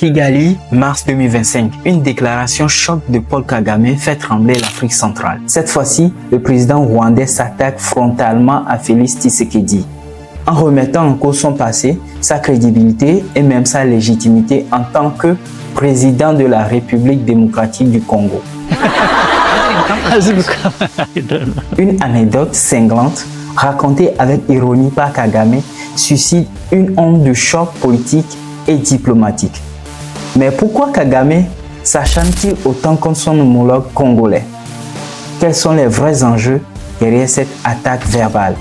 Kigali, mars 2025. Une déclaration choc de Paul Kagame fait trembler l'Afrique centrale. Cette fois-ci, le président rwandais s'attaque frontalement à Félix Tshisekedi, en remettant en cause son passé, sa crédibilité et même sa légitimité en tant que président de la République démocratique du Congo. Une anecdote cinglante, racontée avec ironie par Kagame, suscite une onde de choc politique et diplomatique. Mais pourquoi Kagame s'acharne-t-il autant contre son homologue congolais? Quels sont les vrais enjeux derrière cette attaque verbale?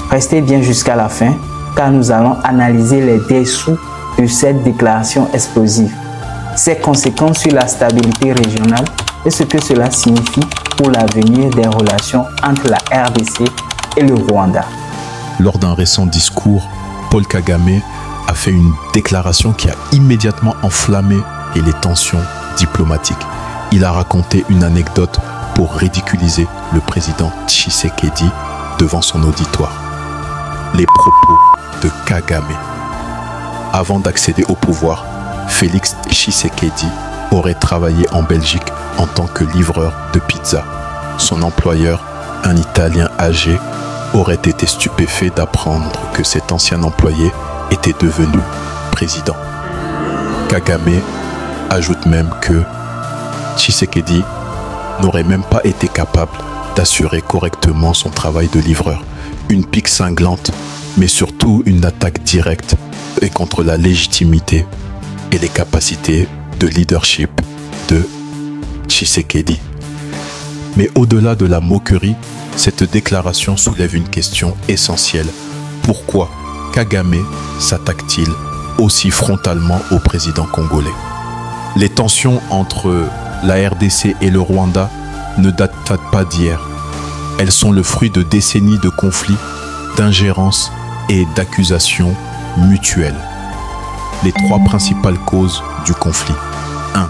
Restez bien jusqu'à la fin, car nous allons analyser les dessous de cette déclaration explosive, ses conséquences sur la stabilité régionale et ce que cela signifie pour l'avenir des relations entre la RDC et le Rwanda. Lors d'un récent discours, Paul Kagame a fait une déclaration qui a immédiatement enflammé les tensions diplomatiques. Il a raconté une anecdote pour ridiculiser le président Tshisekedi devant son auditoire. Les propos de Kagame. Avant d'accéder au pouvoir, Félix Tshisekedi aurait travaillé en Belgique en tant que livreur de pizza. Son employeur, un Italien âgé, aurait été stupéfait d'apprendre que cet ancien employé était devenu président. Kagame ajoute même que Tshisekedi n'aurait même pas été capable d'assurer correctement son travail de livreur. Une pique cinglante, mais surtout une attaque directe et contre la légitimité et les capacités de leadership de Tshisekedi. Mais au-delà de la moquerie, cette déclaration soulève une question essentielle. Pourquoi Kagame s'attaque-t-il aussi frontalement au président congolais? Les tensions entre la RDC et le Rwanda ne datent pas d'hier. Elles sont le fruit de décennies de conflits, d'ingérences et d'accusations mutuelles. Les trois principales causes du conflit. 1.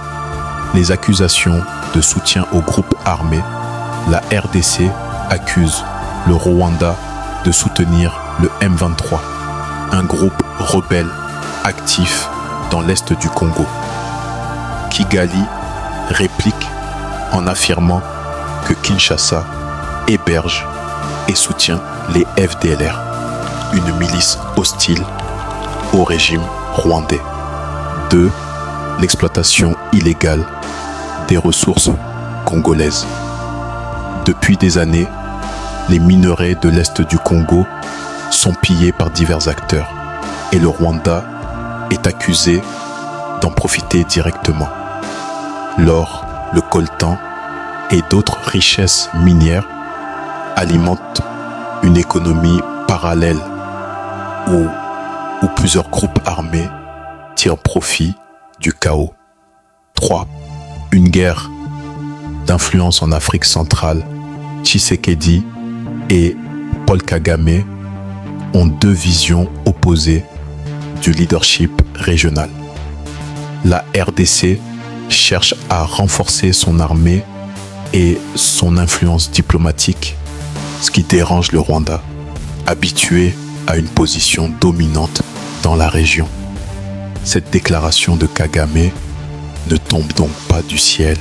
Les accusations de soutien aux groupes armés. La RDC accuse le Rwanda de soutenir le M23, un groupe rebelle actif dans l'est du Congo. Kigali réplique en affirmant que Kinshasa héberge et soutient les FDLR, une milice hostile au régime rwandais. 2. L'exploitation illégale des ressources congolaises. Depuis des années, les minerais de l'Est du Congo sont pillés par divers acteurs et le Rwanda est accusé d'en profiter directement. L'or, le coltan et d'autres richesses minières alimentent une économie parallèle où plusieurs groupes armés tirent profit du chaos. 3. Une guerre d'influence en Afrique centrale. Tshisekedi et Paul Kagame ont deux visions opposées du leadership régional. La RDC cherche à renforcer son armée et son influence diplomatique, ce qui dérange le Rwanda, habitué à une position dominante dans la région. Cette déclaration de Kagame ne tombe donc pas du ciel.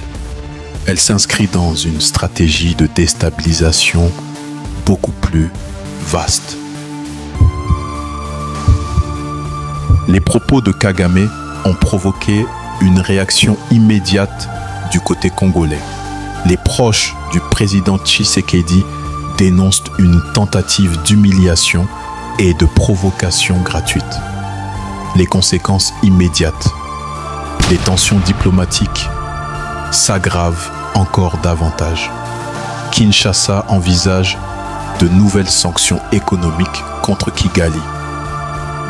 Elle s'inscrit dans une stratégie de déstabilisation beaucoup plus vaste. Les propos de Kagame ont provoqué une réaction immédiate du côté congolais. Les proches du président Tshisekedi dénoncent une tentative d'humiliation et de provocation gratuite. Les conséquences immédiates. Les tensions diplomatiques s'aggravent encore davantage. Kinshasa envisage de nouvelles sanctions économiques contre Kigali.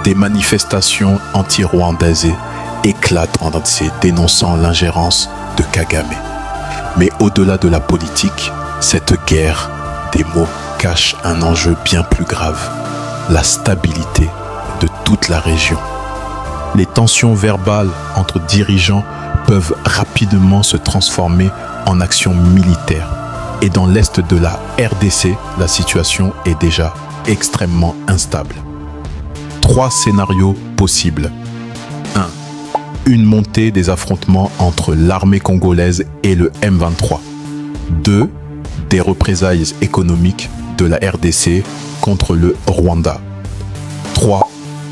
Des manifestations anti-rwandaises éclatent en RDC dénonçant l'ingérence de Kagame. Mais au-delà de la politique, cette guerre des mots cache un enjeu bien plus grave, la stabilité de toute la région. Les tensions verbales entre dirigeants peuvent rapidement se transformer en actions militaires. Et dans l'est de la RDC, la situation est déjà extrêmement instable. 3 scénarios possibles. 1. Une montée des affrontements entre l'armée congolaise et le M23. 2. Des représailles économiques de la RDC contre le Rwanda. 3.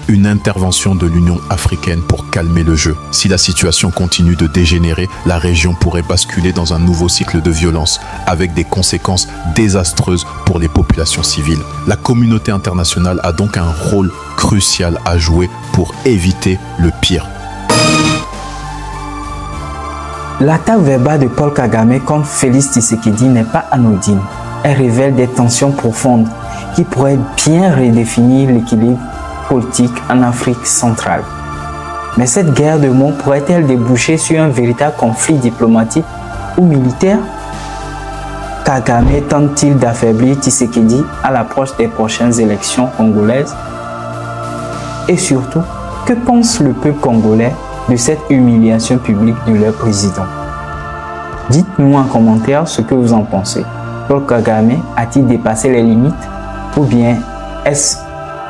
Une intervention de l'Union africaine pour calmer le jeu. Si la situation continue de dégénérer, la région pourrait basculer dans un nouveau cycle de violence avec des conséquences désastreuses pour les populations civiles. La communauté internationale a donc un rôle crucial à jouer pour éviter le pire. L'attaque verbale de Paul Kagame contre Félix Tshisekedi n'est pas anodine. Elle révèle des tensions profondes qui pourraient bien redéfinir l'équilibre politique en Afrique centrale. Mais cette guerre de mots pourrait-elle déboucher sur un véritable conflit diplomatique ou militaire? Kagame tente-t-il d'affaiblir Tshisekedi à l'approche des prochaines élections congolaises? Et surtout, que pense le peuple congolais de cette humiliation publique de leur président? Dites-nous en commentaire ce que vous en pensez. Paul Kagame a-t-il dépassé les limites? Ou bien est-ce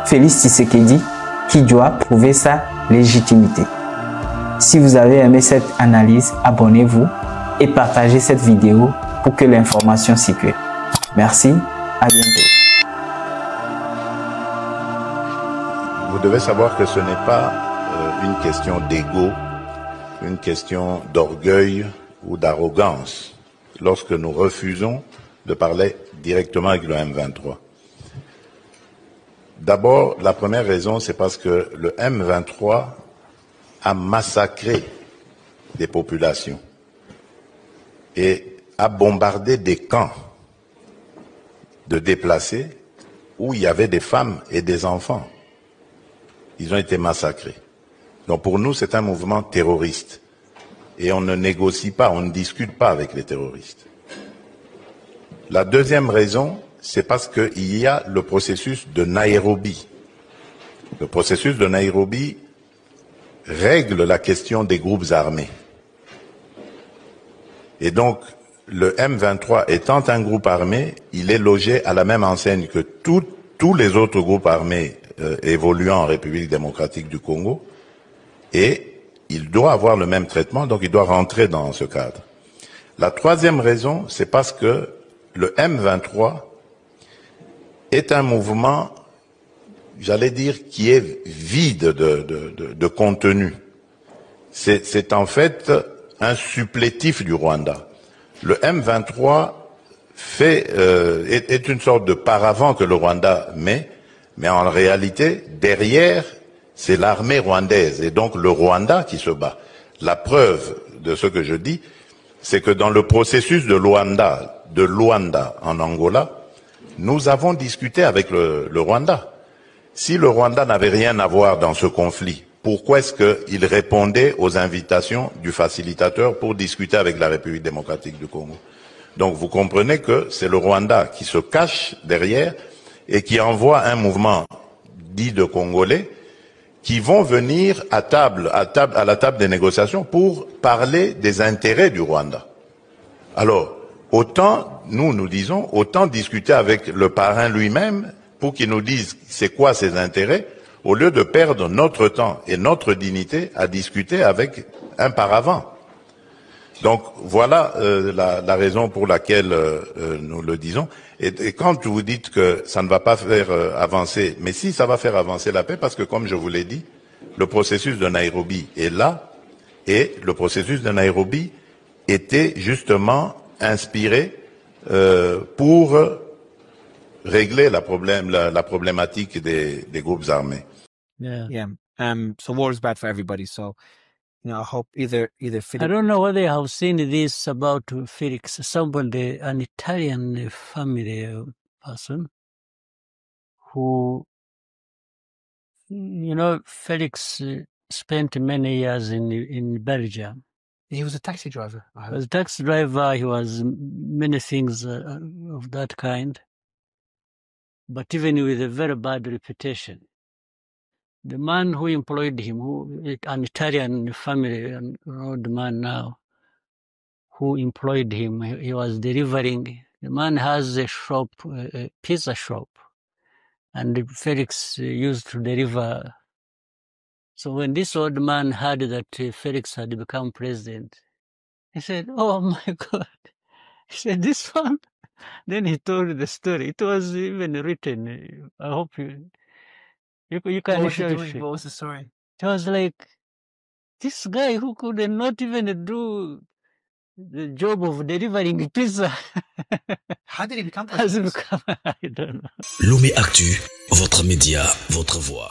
Félix Tshisekedi qui doit prouver sa légitimité? Si vous avez aimé cette analyse, abonnez-vous et partagez cette vidéo pour que l'information circule. Merci, à bientôt. Vous devez savoir que ce n'est pas une question d'ego, une question d'orgueil ou d'arrogance lorsque nous refusons de parler directement avec le M23. D'abord, la première raison, c'est parce que le M23 a massacré des populations et a bombardé des camps de déplacés où il y avait des femmes et des enfants. Ils ont été massacrés. Donc pour nous, c'est un mouvement terroriste. Et on ne négocie pas, on ne discute pas avec les terroristes. La deuxième raison, c'est parce qu'il y a le processus de Nairobi. Le processus de Nairobi règle la question des groupes armés. Et donc, le M23 étant un groupe armé, il est logé à la même enseigne que tous les autres groupes armés évoluant en République démocratique du Congo, et il doit avoir le même traitement, donc il doit rentrer dans ce cadre. La troisième raison, c'est parce que le M23 est un mouvement, j'allais dire, qui est vide de contenu. C'est en fait un supplétif du Rwanda. Le M23 est une sorte de paravent que le Rwanda met, mais en réalité, derrière, c'est l'armée rwandaise et donc le Rwanda qui se bat. La preuve de ce que je dis, c'est que dans le processus de Luanda en Angola, nous avons discuté avec le Rwanda. Si le Rwanda n'avait rien à voir dans ce conflit, pourquoi est-ce qu'il répondait aux invitations du facilitateur pour discuter avec la République démocratique du Congo? Donc vous comprenez que c'est le Rwanda qui se cache derrière et qui envoie un mouvement dit de Congolais qui vont venir à la table des négociations pour parler des intérêts du Rwanda. Alors, autant, nous disons, autant discuter avec le parrain lui-même pour qu'il nous dise c'est quoi ses intérêts, au lieu de perdre notre temps et notre dignité à discuter avec un paravent. Donc voilà la raison pour laquelle nous le disons. Et quand vous dites que ça ne va pas faire avancer, mais si ça va faire avancer la paix, parce que comme je vous l'ai dit, le processus de Nairobi est là, et le processus de Nairobi était justement inspiré pour régler la problématique des groupes armés. Yeah. So war is bad for everybody. So, I hope either Felix. I don't know whether you have seen this about Felix. Somebody, an Italian family person, who, Felix spent many years in Belgium. He was a taxi driver. As a taxi driver, he was many things of that kind, but even with a very bad reputation. The man who employed him, an Italian family, an old man now, who employed him, he was delivering. The man has a shop, a pizza shop, and Felix used to deliver So when this old man heard that Felix had become president, he said, "Oh my God." He said, "This one?" Then he told the story. It was even written. I hope you can What show was he it. doing? What was the story? It was like this guy who could not even do the job of delivering pizza How did he become has president? become, I don't know. Lomé Actu, votre média, votre voix.